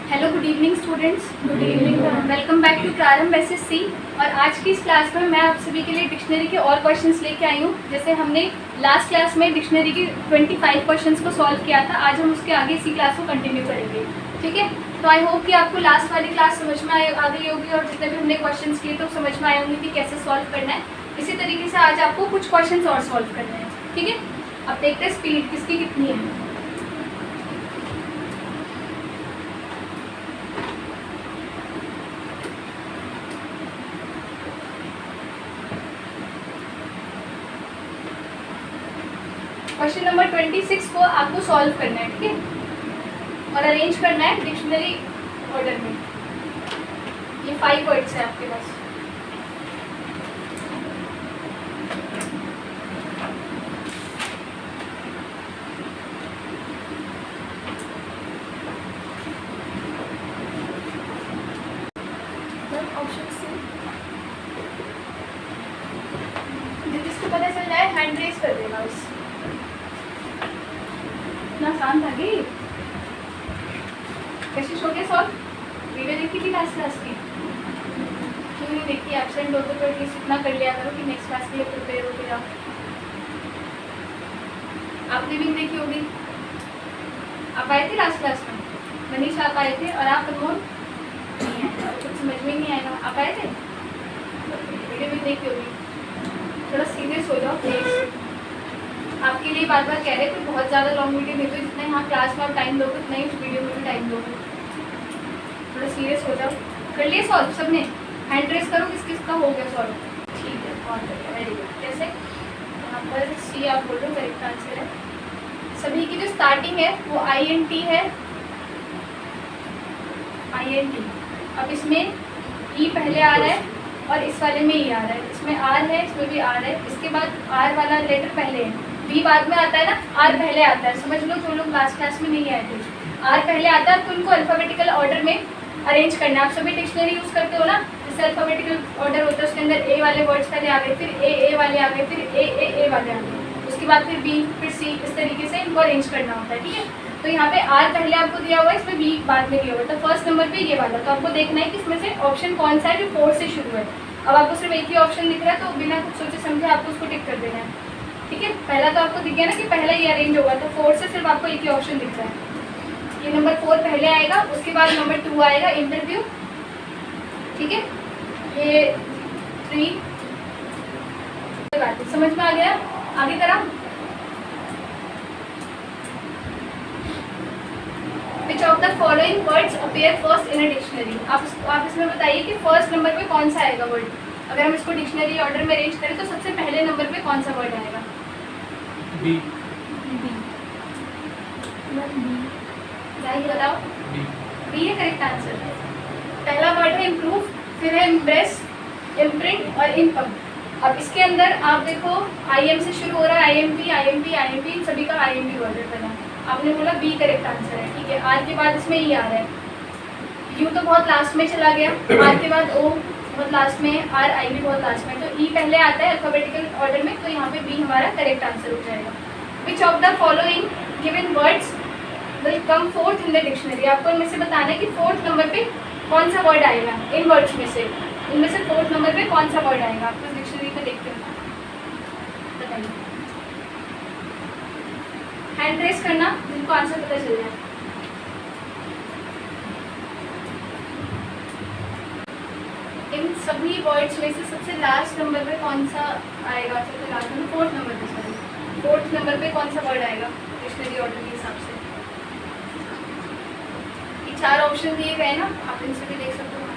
Hello, good evening students. Good evening. Welcome back to Prarambh SSC. और आज की इस क्लास में मैं आप सभी के लिए डिक्शनरी के और क्वेश्चंस लेके आई हूँ। जैसे हमने लास्ट क्लास में डिक्शनरी के 25 क्वेश्चंस को सॉल्व किया था, आज हम उसके आगे इसी क्लास को कंटिन्यू करेंगे। ठीक है, तो आई होप कि आपको लास्ट वाली क्लास समझ में आ गई होगी और जितने भी हमने क्वेश्चन किए तो समझ में आए होंगे कि कैसे सॉल्व करना है। इसी तरीके से आज आपको कुछ क्वेश्चन और सॉल्व करने हैं। ठीक है, अब देखते हैं स्पीड किसकी कितनी है। क्वेश्चन नंबर 26 को आपको सॉल्व करना है। ठीक है, और अरेंज करना है डिक्शनरी ऑर्डर में। ये 5 वर्ड्स है आपके पास। ऑप्शन सी, जिसको पता चल जाए हैंड रेज कर देना। बस इतना आसान था कि कैसे हो गया सॉल्व। वीडियो देखी थी लास्ट क्लास की? क्यों नहीं देखी? एब्सेंट हो तो एटलीस्ट इतना कर लिया करो कि नेक्स्ट क्लास के लिए प्रिपेयर हो गया। आपने भी देखी होगी। आप आए थे लास्ट क्लास में? मनीष आप आए थे और आप अनमोल नहीं है, कुछ समझ में नहीं आएगा। आप आए थे? वीडियो भी देखी होगी। थोड़ा सीरियस हो जाओ प्लीज। आपके लिए बार बार कह रहे थे बहुत ज़्यादा लॉन्ग वीडियो नहीं, तो जितना यहाँ क्लास में आप टाइम दोगे उतना ही उस वीडियो में भी टाइम दोगे। थोड़ा सीरियस हो जाओ। कर लिए सॉल्व सबने? हैंड रेस करो किस किस का हो गया सॉल्व। ठीक है, बहुत बढ़िया, वेरी गुड। कैसे? यहाँ पर सी आप बोल रहे हो, करेक्ट आंसर है। सभी की जो स्टार्टिंग है वो INT है। INT। अब इसमें E पहले आ रहा है और इस वाले में E आ रहा है। इसमें R है, इसमें भी R है। इसके बाद R वाला लेटर पहले है, B बाद में आता है ना, R पहले आता है। समझ लो जो लोग लास्ट क्लास में नहीं आए थे, R पहले आता है। तो उनको अल्फ़ाबेटिकल ऑर्डर में अरेंज करना है। आप सभी डिक्शनरी यूज़ करते हो ना, जैसे अल्फ़ाबेटिकल ऑर्डर होता है, उसके अंदर A वाले वर्ड्स पहले आ गए, फिर A वाले आ गए, फिर A वाले आ गए, उसके बाद फिर B, फिर C, इस तरीके से इनको अरेंज करना होता है। ठीक है, तो यहाँ पे R पहले आपको दिया हुआ है, इसमें B बाद में दिया हुआ है। तो फर्स्ट नंबर पे ये वाला, तो आपको देखना है कि इसमें से ऑप्शन कौन सा है जो 4 से शुरू है। अब आपको सिर्फ एक ही ऑप्शन दिख रहा है, तो बिना कुछ सोचे समझे आपको उसको टिक कर देना है। ठीक है, पहला तो आपको दिख गया ना कि पहला ये अरेंज होगा, तो 4 से सिर्फ आपको एक ही ऑप्शन दिख रहा है। ये नंबर 4 पहले आएगा, उसके बाद नंबर 2 आएगा इंटरव्यू। ठीक है, ये 3 समझ में आ गया? आगे करा। Which of the following words appear first in a dictionary? आप इसमें बताइए कि फर्स्ट नंबर पे कौन सा आएगा वर्ड। अगर हम इसको डिक्शनरी ऑर्डर में अरेंज करें तो सबसे पहले नंबर पे कौन सा वर्ड आएगा? बी। जाहिर बताओ। बी है करेक्ट आंसर। पहला वर्ड है इम्प्रूव, फिर है इम्प्रेस, इम्प्रिंट और इनकम। अब इसके अंदर आप देखो IM से शुरू हो रहा है, IMP सभी का IMP वर्ड बना। आपने बोला बी करेक्ट आंसर है। ठीक है, आर के बाद इसमें ई आ रहा है, यू तो बहुत लास्ट में चला गया, आर के बाद ओ बहुत लास्ट में, आर आई भी बहुत लास्ट में, तो ई पहले आता है अल्फाबेटिकल ऑर्डर में, तो यहाँ पे बी हमारा करेक्ट आंसर हो जाएगा। Which of the following given words will come fourth in the dictionary? आपको इनमें से बताना है कि फोर्थ नंबर पे कौन सा वर्ड आएगा इन वर्ड्स में से। इनमें से फोर्थ नंबर पे कौन सा वर्ड आएगा? आपको डिक्शनरी को देखते हो बताइए। हैंड रेस करना जिनको आंसर पता चल जाए। इन सभी वर्ड्स में से सबसे लास्ट नंबर पे कौन सा आएगा? सबसे लास्ट नंबर, फोर्थ नंबर पे, सॉरी फोर्थ नंबर पे कौन सा वर्ड आएगा डिक्शनरी ऑर्डर के हिसाब से? ये 4 ऑप्शन दिए गए ना, आप इनसे भी देख सकते हो।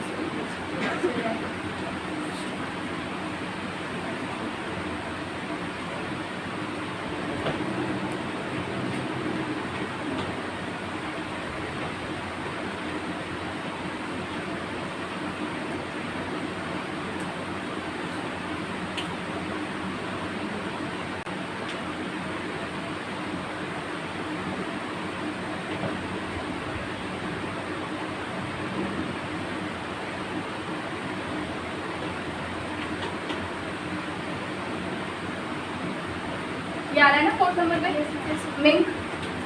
ये आ रहा है ना फोर्थ नंबर पे, मिंक,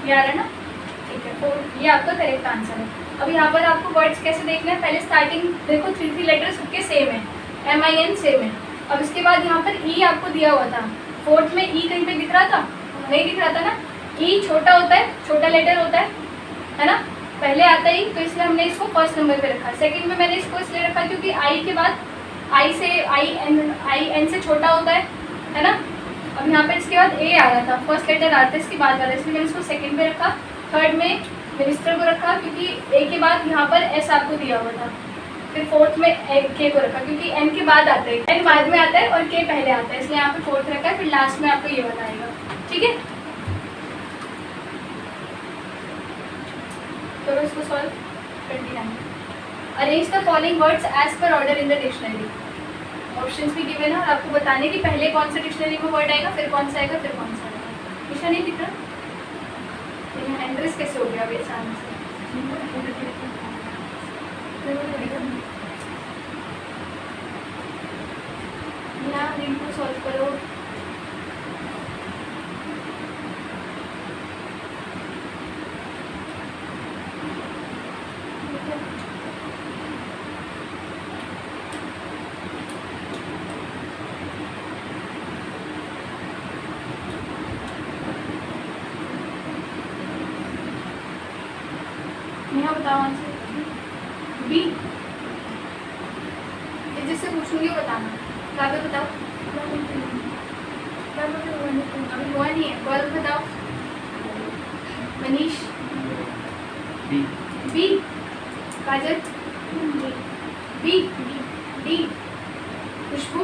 ये आ रहा है ना? ठीक है, फोर्थ, ये आपका करेक्ट आंसर है। अब यहाँ पर आपको वर्ड्स कैसे देखना है, पहले स्टार्टिंग देखो 3 लेटर्स सबके सेम है, MIN सेम है। अब इसके बाद यहाँ पर ई आपको दिया हुआ था, फोर्थ में ई कहीं पे दिख रहा था, नहीं दिख रहा था ना। ई छोटा होता है, छोटा लेटर होता है ना, पहले आता है, तो इसलिए हमने इसको फर्स्ट नंबर पे रखा। सेकंड में मैंने इसको इसलिए रखा क्योंकि आई के बाद आई एन से छोटा होता है ना। अब यहाँ पर इसके बाद ए आ रहा था, फर्स्ट लेटर आता है इसके बाद आ रहा है, इसलिए मैंने इसको सेकंड पे रखा। थर्ड में मिनिस्टर को रखा क्योंकि ए के बाद यहाँ पर एस आपको दिया हुआ था। फिर फोर्थ में के को रखा क्योंकि एन के बाद आता है, एन बाद में आता है और के पहले आता है, इसलिए यहाँ पे फोर्थ रखा है। फिर लास्ट में आपको ये बताएगा, ठीक है। तो इसको solve 29। Arrange the following words as per order in the dictionary. Options भी गिवन है और आपको बताने कि पहले कौन सा डिक्शनरी में वर्ड आएगा, फिर कौन सा आएगा, फिर कौन सा आएगा। निशा नहीं दिख रहा, एंड्रेस कैसे हो गया अभी अचानक से। यहाँ रिंकू सॉल्व करो। यहाँ बताओ आंसर। बी, जिससे पूछूंगी वो बताना। काव्य बताओ। अभी हुआ नहीं है, गौरव बताओ। मनीष। बी। बी। काजल। बी। डी। खुशबू।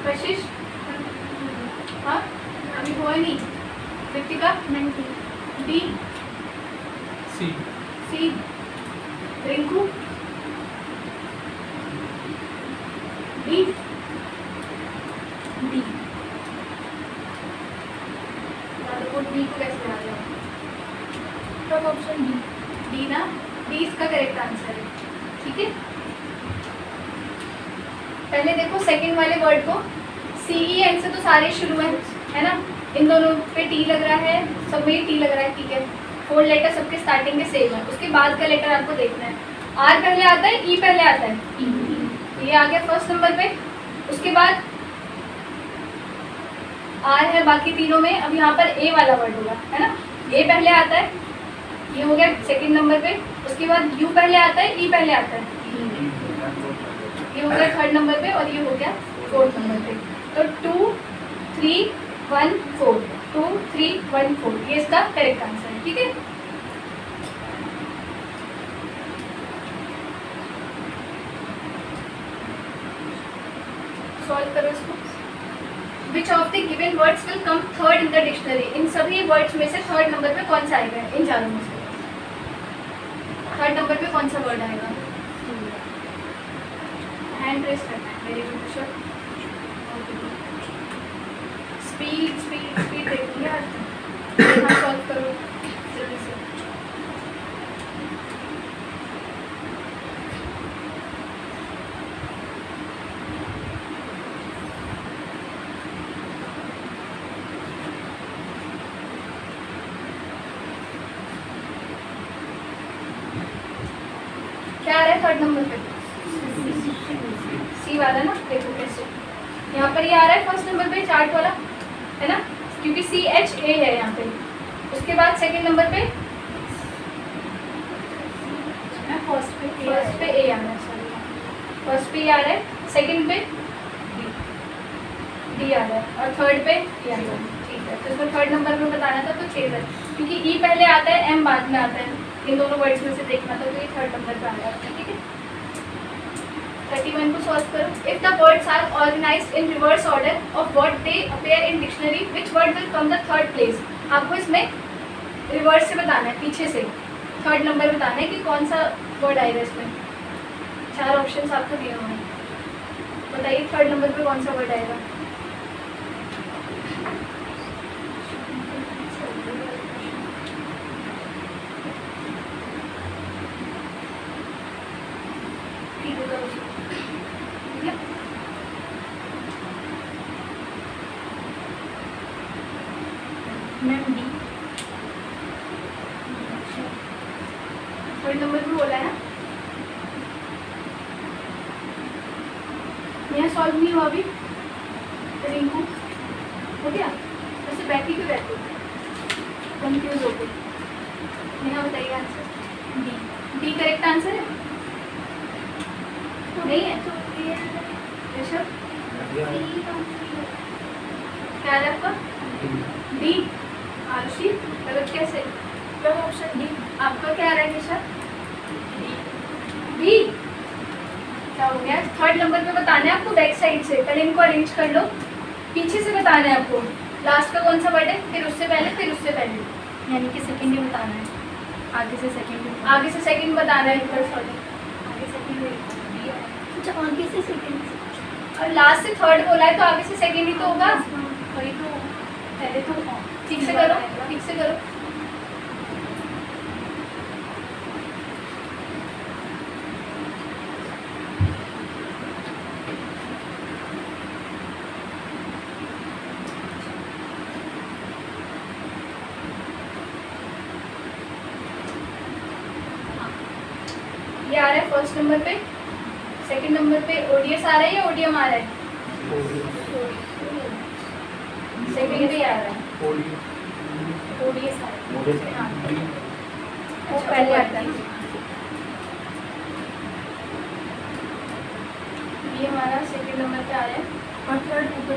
कशिश। हाँ अभी हुआ नहीं। कृतिका। डी। सी। रिंकू। डी। डी। डी को कैसे बना दिया? तब ऑप्शन डी। डी ना, डी इसका करेक्ट आंसर है, ठीक है। पहले देखो सेकंड वाले वर्ड को, CEN से तो सारे शुरू है ना, इन दोनों पे टी लग रहा है, सब में टी लग रहा है, ठीक है। 4 लेटर सबके स्टार्टिंग के सेम है। उसके बाद का लेटर आपको देखना है, आर पहले आता है, ई पहले आता है, तो ये आ गया फर्स्ट नंबर पे। उसके बाद आर है बाकी तीनों में। अब यहाँ पर ए वाला वर्ड होगा, है ना, ए पहले आता है, ये हो गया सेकंड नंबर पे। उसके बाद यू पहले आता है, ई पहले आता है, ये हो गया थर्ड नंबर पे, और ये हो गया फोर्थ नंबर पे। तो 2 3 1 4, 2 3 1 4, ये इसका करेक्ट आंसर है, ठीक है। सॉल्व करो इसको। Which of the given words will come third in the dictionary? इन सभी वर्ड्स में से थर्ड नंबर पे कौन सा आएगा? इन चारों में से थर्ड नंबर पे कौन सा वर्ड आएगा? हैंड रेस करना है, very good sure. Speed speed speed देखूंगी यार। हाँ सॉल्व करो जल्दी से। क्या आ रहा है थर्ड नंबर पे? सी वाला ना, देखो कैसे यहाँ पर ये आ रहा है फर्स्ट नंबर पे, चार्ट वाला, है ना, क्योंकि CHA है यहाँ पे। उसके बाद सेकंड नंबर पे फर्स्ट पे ए आ रहा है, सॉरी फर्स्ट पे ए आ रहा है, सेकंड पे डी आ रहा है, और थर्ड पे ए आ रहा है, ठीक है। तो इसको थर्ड नंबर पे बताना था, तो 6 है, क्योंकि ई पहले आता है, एम बाद में आता है, इन दोनों वर्ड्स में से देखना था, तो ये थर्ड नंबर पे आ रहा है, ठीक है। 31 को सॉल्व करो। If the words are organized in reverse order of what they appear in dictionary, which word will come the third place? आपको इसमें रिवर्स से बताना है, पीछे से थर्ड नंबर बताना है कि कौन सा वर्ड आएगा इसमें। 4 ऑप्शंस आपको दिए हुए हैं, बताइए थर्ड नंबर पे कौन सा वर्ड आएगा? थर्ड नंबर पे बोला है ना, यहाँ सॉल्व नहीं हुआ अभी रिंकू, हो गया? वैसे बैठी क्यों रहती कंफ्यूज हो गई? नेहा बताइए answer. D, D correct answer है? नहीं है तो ऋषभ क्या है आपका? डी। आरुषि गलत कैसे? Option D. आपका क्या आ रहा है ऋषभ? बी। क्या हो गया? थर्ड नंबर पे बताना है आपको बैक साइड से, पहले इनको अरेंज कर लो, पीछे से बताना है आपको। लास्ट का कौन सा वर्ड है, फिर उससे पहले, फिर उससे पहले, यानी कि सेकंड ही बताना है। आगे से सेकंड, आगे से सेकंड बताना है। आगे सेकंड, अच्छा आगे से सेकंड, और लास्ट से थर्ड बोला है तो आगे से सेकंड ही तो होगा। वही तो, पहले तो ठीक से करो, ठीक से करो। ये आ रहा है फर्स्ट नंबर पे, सेकंड नंबर पे ओडीएस आ रहा है या ओडीएम आ रहा है? सेकंड पे आ रहा है ओडीएस आ रहा है, वो पहले आता है। ये हमारा सेकंड नंबर पे आ रहा है और थर्ड ऊपर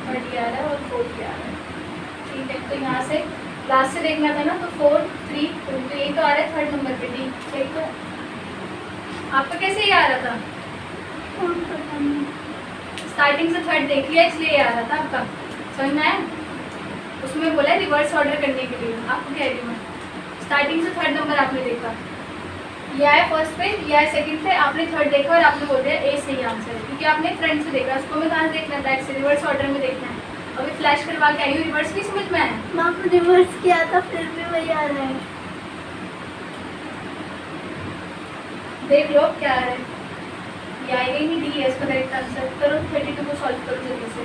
थर्ड ये आ रहा है और फोर्थ ये आ रहा है। ठीक है, तो यहाँ से लास्ट से देखना था ना, तो 4 3 2, तो ये तो आ रहा है थर्ड नंबर पे डी। सही तो आपका कैसे ये आ रहा था? स्टार्टिंग से थर्ड देख लिया इसलिए ये आ रहा था आपका, समझ में आया? उसमें बोला है रिवर्स ऑर्डर करने के लिए, आपको कह रही हूँ मैं। स्टार्टिंग से थर्ड नंबर आपने देखा, ये आया फर्स्ट पे, ये आया सेकंड पे, आपने थर्ड देखा और आपने बोल दिया ए सही आंसर है, क्योंकि आपने फ्रंट से देखा। उसको मैं कहाँ से देखना, बैक से, रिवर्स ऑर्डर में देखना है। अभी फ्लैश करवा के आई हूँ, रिवर्स नहीं समझ में आया? मैं आपने रिवर्स किया था, फिर भी वही आ रहा है। देख लो क्या आ रहा है, ये आएगा ही नहीं, डी है इसका करेक्ट आंसर। करो 32 को सॉल्व करो जल्दी से।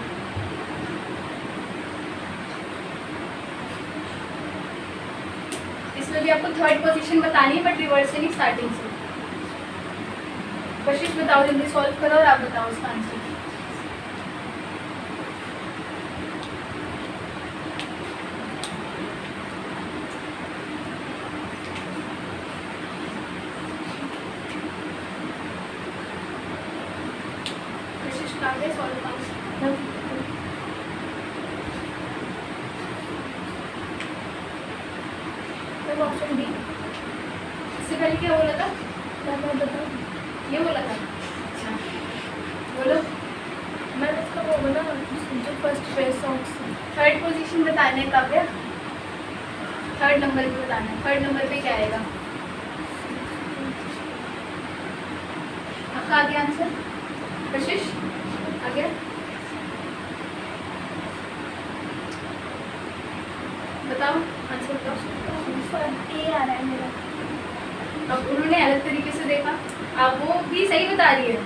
इसमें भी आपको थर्ड पोजीशन बतानी है, बट रिवर्स से नहीं, स्टार्टिंग से। कोशिश बताओ, जल्दी सॉल्व करो और आप बताओ उसका आंसर। कोशिश करें सॉल्व ऑप्शन डी। इससे पहले क्या बोला था? बताओ, ये बोला था। अच्छा बोलो। मैंने इसका वो बोला जो first face option, third position बताना है काव्या, थर्ड नंबर पे बताना है। थर्ड नंबर पे क्या आएगा आपका? आगे आंसर कशिश आगे बताओ, आंसर बताओ। ए आ रहा है मेरा। अब उन्होंने अलग तरीके से देखा, आप वो भी सही बता रही है।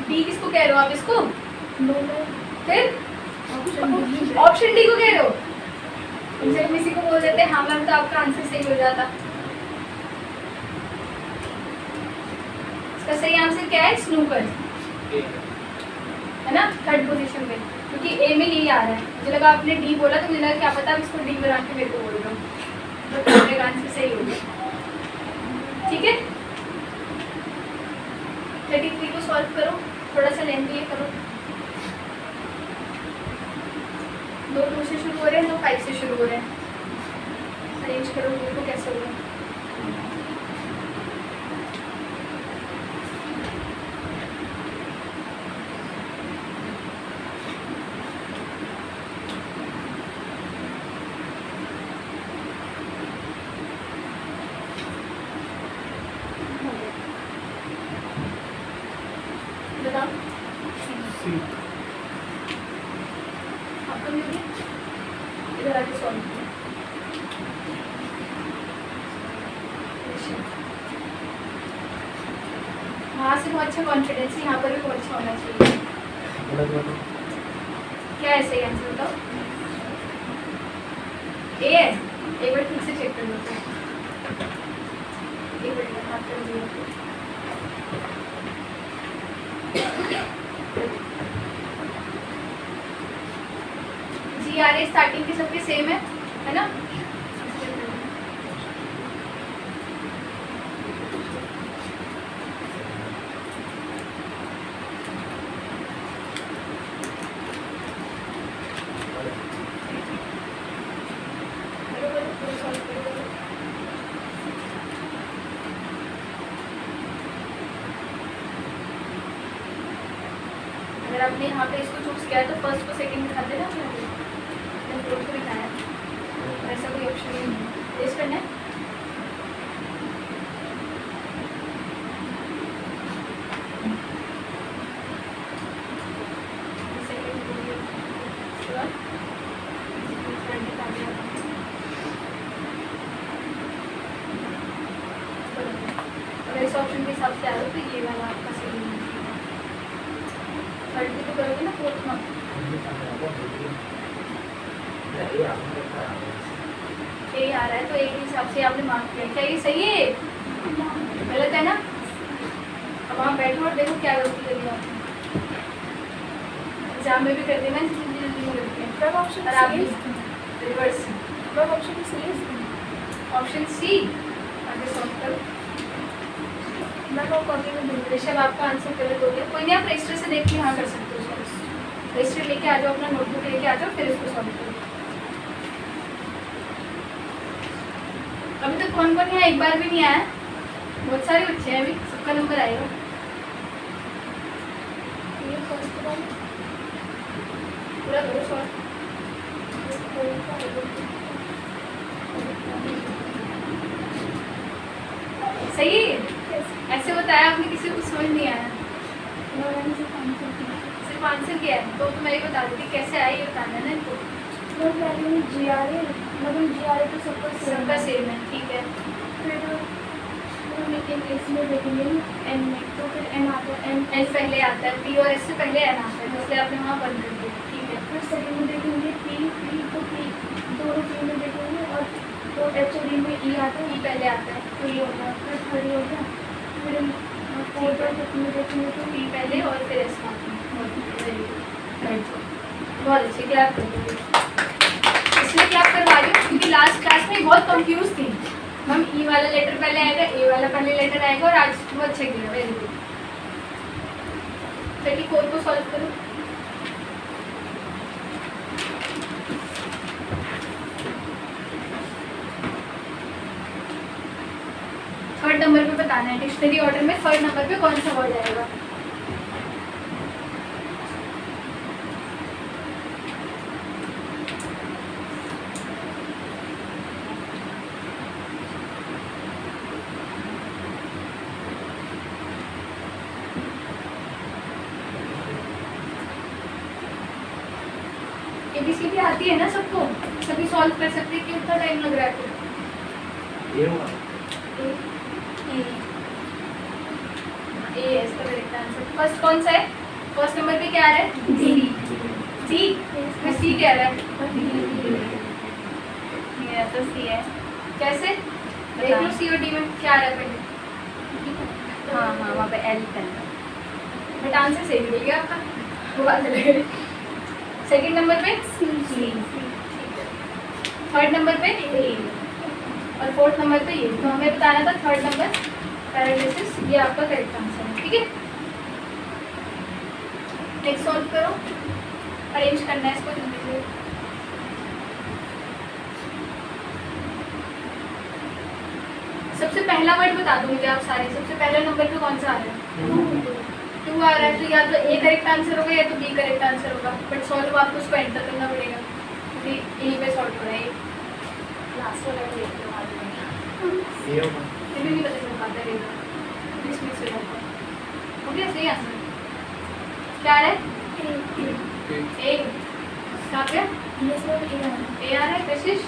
डी किसको कह रहे हो आप? इसको नो, फिर ऑप्शन डी को कह रहे हो? उनसे किसी को बोल देते हाँ मैम, तो आपका आंसर सही हो जाता। इसका सही आंसर क्या है? स्नूकर है ना, थर्ड पोजीशन पे, क्योंकि ए में यही आ रहा है। मुझे लगा आपने डी बोला तो मुझे लगा क्या पता आप इसको डी बना के मेरे को बोल रहे हो, तो मेरा आंसर सही हो गया। ठीक है, 33 को सॉल्व करो, थोड़ा सा लेंथी करो। 2 से शुरू हो रहे हैं, 2 5 से शुरू हो रहे हैं। अरेंज करो, देखो कैसे होगा। बताओ आपको मिल गया, इधर आके सॉल्व करो। वहाँ से बहुत अच्छा कॉन्फिडेंस है, यहाँ पर भी बहुत अच्छा होना चाहिए। क्या है सही आंसर बताओ? ए है, एक बार ठीक से चेक कर लो। ये बढ़िया हाथ कर दिया। जी आ रहे स्टार्टिंग के सबके सेम है ना? अगर आपने यहाँ पे इसको चूज किया है तो फर्स्ट को सेकंड दिखाते ना आपने फोर्थ को दिखाया, ऐसा कोई ऑप्शन ही नहीं है। इस करना है अगर इस ऑप्शन के हिसाब से आ रहा हो तो ये वाला आपका सही है। थर्ड को करोगे ना फोर्थ में ए आ रहा है तो एक हिसाब से आपने मार्क किया। क्या ये सही है? गलत है ना? अब वहाँ बैठो और देखो क्या गलती करी आपने। एग्जाम में भी कर देना जल्दी जल्दी में करते हैं। मैम ऑप्शन और आप भी रिवर्स मैम ऑप्शन सी है। ऑप्शन सी आगे सॉल्व करो। मैम वो कॉपी में दूँ। ऋषभ आपका आंसर गलत हो गया। कोई नहीं, आप रजिस्टर से देख के यहाँ कर सकते हो सॉल्व। रजिस्टर लेके आ जाओ, अपना नोटबुक लेके आ जाओ, फिर इसको सॉल्व करो। अभी तक कौन कौन यहाँ एक बार भी नहीं आया? बहुत सारे बच्चे हैं, अभी सबका नंबर आएगा। ये फर्स्ट वाला पूरा दो सॉल्व। सही है? ऐसे बताया आपने, किसी को समझ नहीं आया, सिर्फ आंसर किया है तो मैं ये बता देती कैसे आया, ये बताना है ना इनको। GRA तो सबका सेम है, ठीक है। फिर इसमें देखेंगे एन में, तो फिर एन आता है, एन पहले आता है, पी और एस से पहले एन आता है, इसलिए आपने वहाँ बंद कर दिया, ठीक है। फिर सेकंड में देखेंगे पी तो पी दोनों पी में देखेंगे, और तो एच और डी में ई आता है, ई पहले आता है तो ये हो गया। फिर थर्ड हो गया। फिर फोर्थ और फिफ्थ में देखेंगे तो पी पहले और फिर एस आता है। बहुत अच्छे, क्लैप कर दो। इसलिए क्लैप करवा रही हूँ क्योंकि लास्ट क्लास में बहुत कंफ्यूज थी मैम। ई वाला लेटर पहले आएगा, ए वाला पहले लेटर आएगा, और आज वो अच्छा किया, वेरी गुड। 34 को सॉल्व करो। थर्ड नंबर पे बताना है, डिक्शनरी ऑर्डर में थर्ड नंबर पे कौन सा वर्ड आएगा। एबीसीडी आती है ना सबको, सभी सॉल्व कर सकते हैं। कितना टाइम लग रहा है आपको? ए इसका करेक्ट आंसर। फर्स्ट कौन सा है? फर्स्ट नंबर पे क्या आ रहा है? डी। डी में सी क्या आ रहा है? मेरा तो सी है। कैसे देख लो, सी और डी में क्या आ रहा है पहले? हाँ वहाँ पे एल करना। बट आंसर सही मिल गया आपका, वो बात अलग है। सेकंड नंबर पे सी, थर्ड नंबर पे ए, और फोर्थ नंबर पे ये। तो हमें बताना था थर्ड नंबर पैरालिसिस, ये आपका करेक्ट आंसर है, ठीक है। नेक्स्ट सॉल्व करो, अरेंज करना है इसको जल्दी से। सबसे पहला वर्ड बता दो मुझे आप सारे। सबसे पहले नंबर पे कौन सा आ रहा है? 2 आ रहा है, तो या तो ए करेक्ट आंसर होगा या तो बी करेक्ट आंसर होगा, बट सॉल्व आपको उसको एंटर करना पड़ेगा क्योंकि यहीं पे सॉल्व हो रहा है। लास्ट वाला फिर भी नहीं पता चल पाता है, इसमें से हो गया सही आंसर। क्या आ रहा है? ए कहाँ पे? ए आ रहा है। कशिश,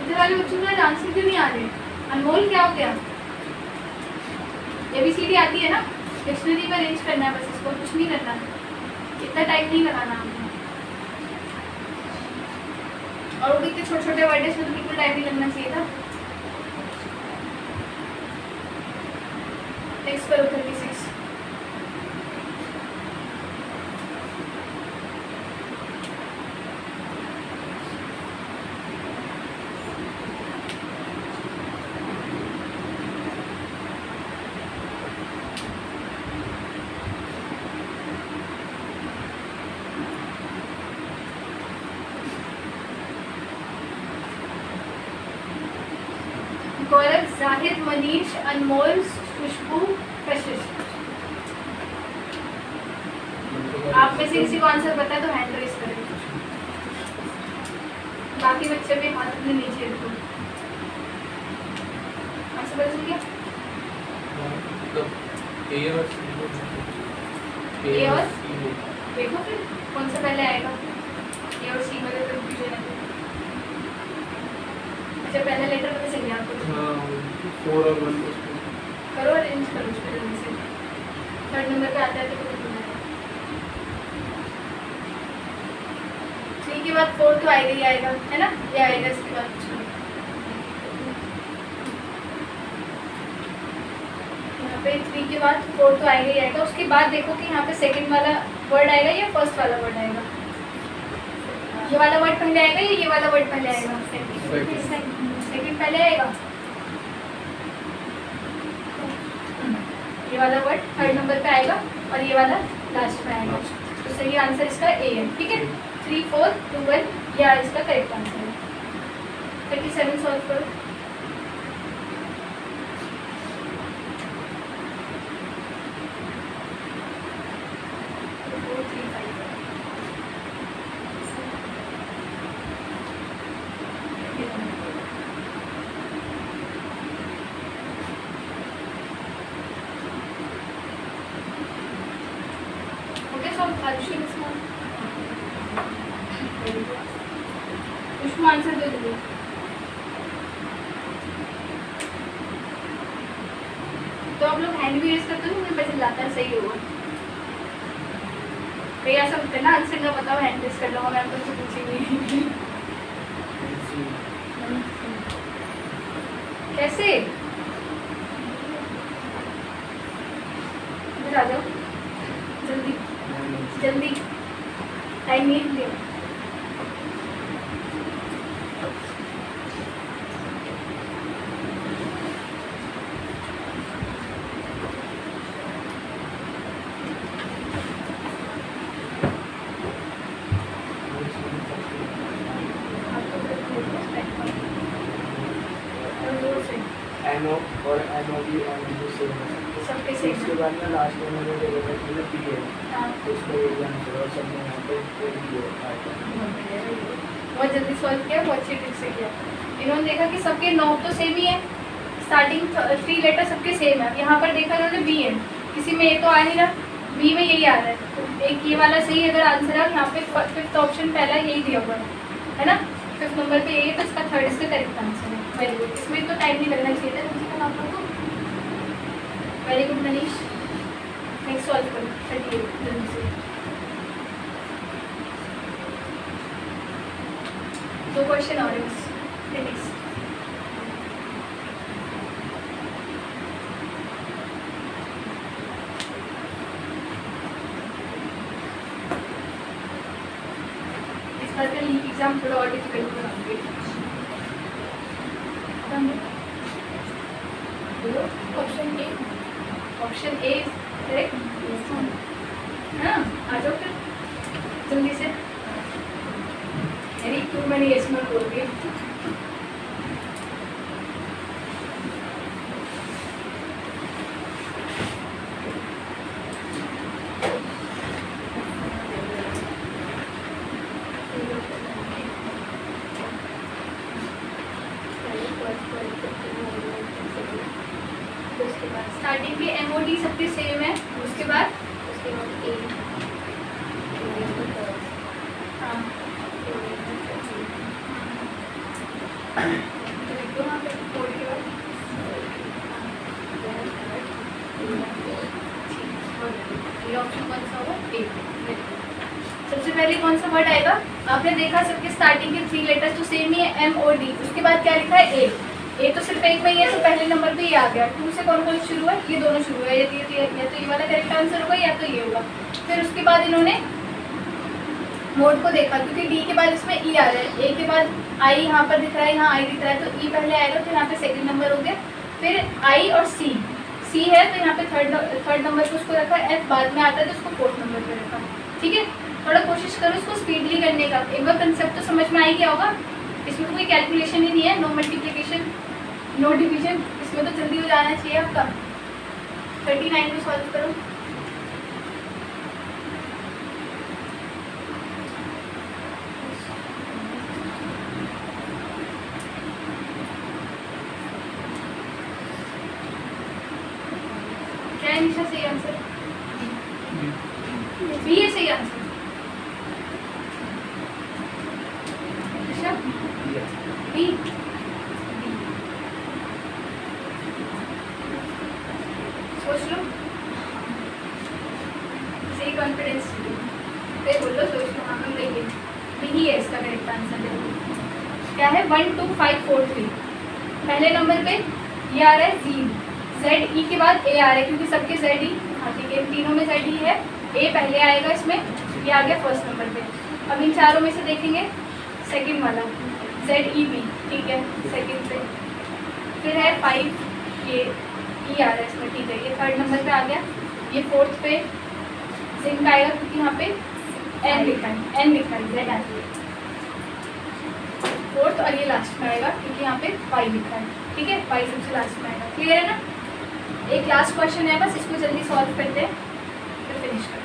इधर वाले बच्चों को आंसर क्यों नहीं आ रहे? अनमोल क्या हो गया? एबीसीडी आती है ना, डिक्शनरी में अरेंज करना है बस, इसको कुछ नहीं करना, इतना टाइम नहीं लगाना आपको। और वो इतने छोटे छोटे वर्ड है, इसमें तो बिल्कुल टाइम नहीं लगना चाहिए था। नेक्स्ट करो 36। गौरव, जाहिद, मनीष, अनमोल, खुशबू, कशिश। आप में से किसी को आंसर पता है तो हैंड रेज करें। बाकी बच्चे भी हाथ अपने नीचे रखो। आंसर बता दिया? ए और देखो फिर कौन सा पहले आएगा। ए और सी में तो कंफ्यूजन है। अच्छा पहला लेटर पता चल गया आपको? हाँ 4 और 1 करो अरेंज करो उसको जल्दी से। थर्ड नंबर पे आता है तो कुछ नहीं आएगा। 3 के बाद 4 तो आएगा ही आएगा, है ना? ये आएगा इसके बाद कुछ नहीं। यहाँ पे 3 के बाद 4 तो आएगा ही आएगा। उसके बाद देखो कि यहाँ पे सेकंड वाला वर्ड आएगा या फर्स्ट वाला वर्ड आएगा। ये वाला वर्ड पहले आएगा या ये वाला वर्ड पहले आएगा? सेकंड पहले आएगा। ये वाला वर्ड थर्ड नंबर पे आएगा और ये वाला लास्ट में आएगा। तो सही आंसर इसका ए है। ठीक है, 3 4 2 1 यह इसका करेक्ट आंसर है। 37 सॉल्व करो। उसको आंसर दे दो। तो आप लोग हैंड भी रेज करते हो, मुझे पता चलाता है सही होगा। कहीं ऐसा होता है ना आंसर ना बताओ हैंड रेज कर लो, मैम तुमसे पूछेंगी कैसे। इधर आ जाओ जल्दी जल्दी, टाइम नहीं दिया। एनो और एनओबी एनओबी सेम है। सबके सेम उसके बाद में लास्ट में मैंने डेवलप किया पी है, हाँ तो उसका एक आंसर और सब में यहाँ पे पी है। बहुत जल्दी सॉल्व किया, बहुत अच्छी ट्रिक से किया। इन्होंने देखा कि सबके 9 तो सेम ही है, स्टार्टिंग 3 लेटर सबके सेम है। यहाँ पर देखा इन्होंने बी है, किसी में ए तो आ नहीं रहा, बी में यही आ रहा है। तो एक ये वाला सही अगर आंसर है। यहाँ पे 5th ऑप्शन पहला यही दिया हुआ है ना। 5th नंबर पे ए, तो इसका 3rd इसका करेक्ट आंसर है। वेरी गुड, इसमें तो टाइम नहीं लगना चाहिए था मुझे आप लोगों को। Very good Manish, next solve करो 38 जल्दी से। 2 क्वेश्चन और है बस, नेक्स्ट। इस बार का लीग एग्जाम थोड़ा और डिफिकल्ट बनाऊंगी। Option A, option A correct. हाँ आ जाओ फिर जल्दी से। अरे क्यों मैंने यस नो बोल दिया। स्टार्टिंग के एमओडी सबके सेम है। उसके बाद ए, हाँ तो लिख दो वहाँ पे कोड के बाद। ये ऑप्शन कौन सा होगा? ए। सबसे पहले कौन सा वर्ड आएगा? आपने देखा सबके स्टार्टिंग के 3 लेटर्स तो सेम ही है, एम और डी। उसके बाद क्या लिखा है? ए। ए तो सिर्फ एक में ही है तो पहले नंबर पे ये आ गया। 2 से कौन कौन शुरू है, ये दोनों शुरू है, या तो ये वाला करेक्ट आंसर होगा या तो ये होगा। फिर उसके बाद इन्होंने मोड को देखा, क्योंकि डी के बाद इसमें ई आ रहा है, ए के बाद आई यहाँ पर दिख रहा है, यहाँ आई दिख रहा है, तो ई पहले आएगा, फिर यहाँ पे सेकंड नंबर हो गया, फिर आई और सी है तो यहाँ पे थर्ड नंबर पे उसको रखा, एफ बाद में आता है तो उसको फोर्थ नंबर पे रखा। ठीक है, थोड़ा कोशिश करो इसको स्पीडली करने का। एक बार कंसेप्ट तो समझ में आ ही गया होगा, इसमें तो कोई कैलकुलेशन ही नहीं है, नो मल्टीप्लिकेशन नो डिवीजन, इसमें तो जल्दी हो जाना चाहिए आपका। 39 को सॉल्व करो। क्या है निशा सही आंसर? बी है सही आंसर। निशा बी, सोच लो, सही कॉन्फिडेंस पे बोलो, सोच लो। हाँ, हम देखिए बी ही है इसका करेक्ट आंसर। क्या है? 1 2 5 4 3। पहले नंबर पे ये आ रहा है जी, जेड ई के बाद ए आ रहा है, क्योंकि सबके जेड ई, हाँ ठीक है, तीनों में जेड ई है, ए पहले आएगा इसमें, ये आ गया फर्स्ट नंबर पे। अब इन चारों में से देखेंगे सेकंड वाला जेड ई बी, ठीक है, सेकंड पे। फिर है 5, ये ई आ रहा है इसमें, ठीक है, ये थर्ड नंबर पे आ गया। ये फोर्थ पे जिंक आएगा, क्योंकि यहाँ पे एन लिखा है, जेड आ गया फोर्थ, और ये लास्ट में आएगा क्योंकि यहाँ पे 5 लिखा है। ठीक है, 5 सबसे लास्ट में आएगा। क्लियर है ना? एक लास्ट क्वेश्चन है, बस इसको जल्दी सॉल्व करते हैं फिर फिनिश करते हैं।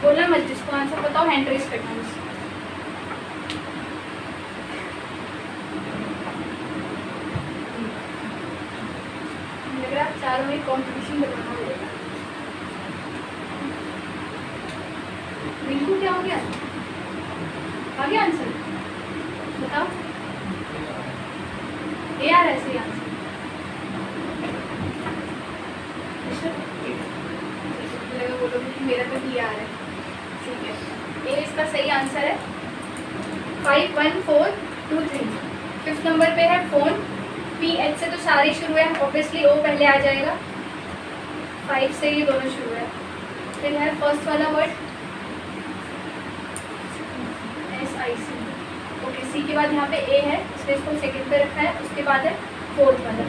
बोलना मत, जिसको आंसर बताओ हैंड रेस करना बस। लग रहा है चारों में कॉम्पिटिशन बताना पड़ेगा। रिंकू क्या हो गया? आ गया आंसर? बताओ। ए आ रहा है सही आंसर। लगा बोलोगे कि मेरा तो बी आ रहा है। ठीक है, ए इसका सही आंसर है। 5 1 4 2 3। फिफ्थ नंबर पे है फोन। पी एच से तो सारे शुरू है, ऑब्वियसली ओ पहले आ जाएगा। 5 से ये दोनों शुरू है। फिर है फर्स्ट वाला वर्ड SIC। ओके, सी के बाद यहाँ पे ए है, इसलिए इसको सेकंड पे रखा है। उसके बाद है फोर्थ वाला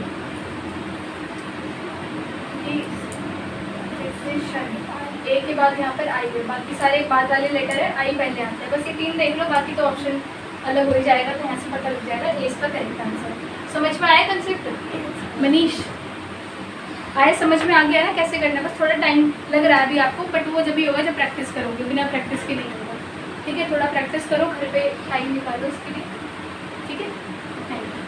ए के बाद यहाँ पर आई है, बाकी सारे बाद वाले लेटर है, आई पहले आता है। बस ये 3 देख लो, बाकी तो ऑप्शन अलग हो जाएगा, तो यहाँ से पता लग जाएगा ए इसका करेक्ट आंसर। समझ में आया कंसेप्ट? मनीष आया, समझ में आ गया ना कैसे करना? बस थोड़ा टाइम लग रहा है अभी आपको, बट वो जब भी होगा जब प्रैक्टिस करोगे, बिना प्रैक्टिस के नहीं होगा। ठीक है, थोड़ा प्रैक्टिस करो, घर पे टाइम निकालो इसके लिए। ठीक है, थैंक यू।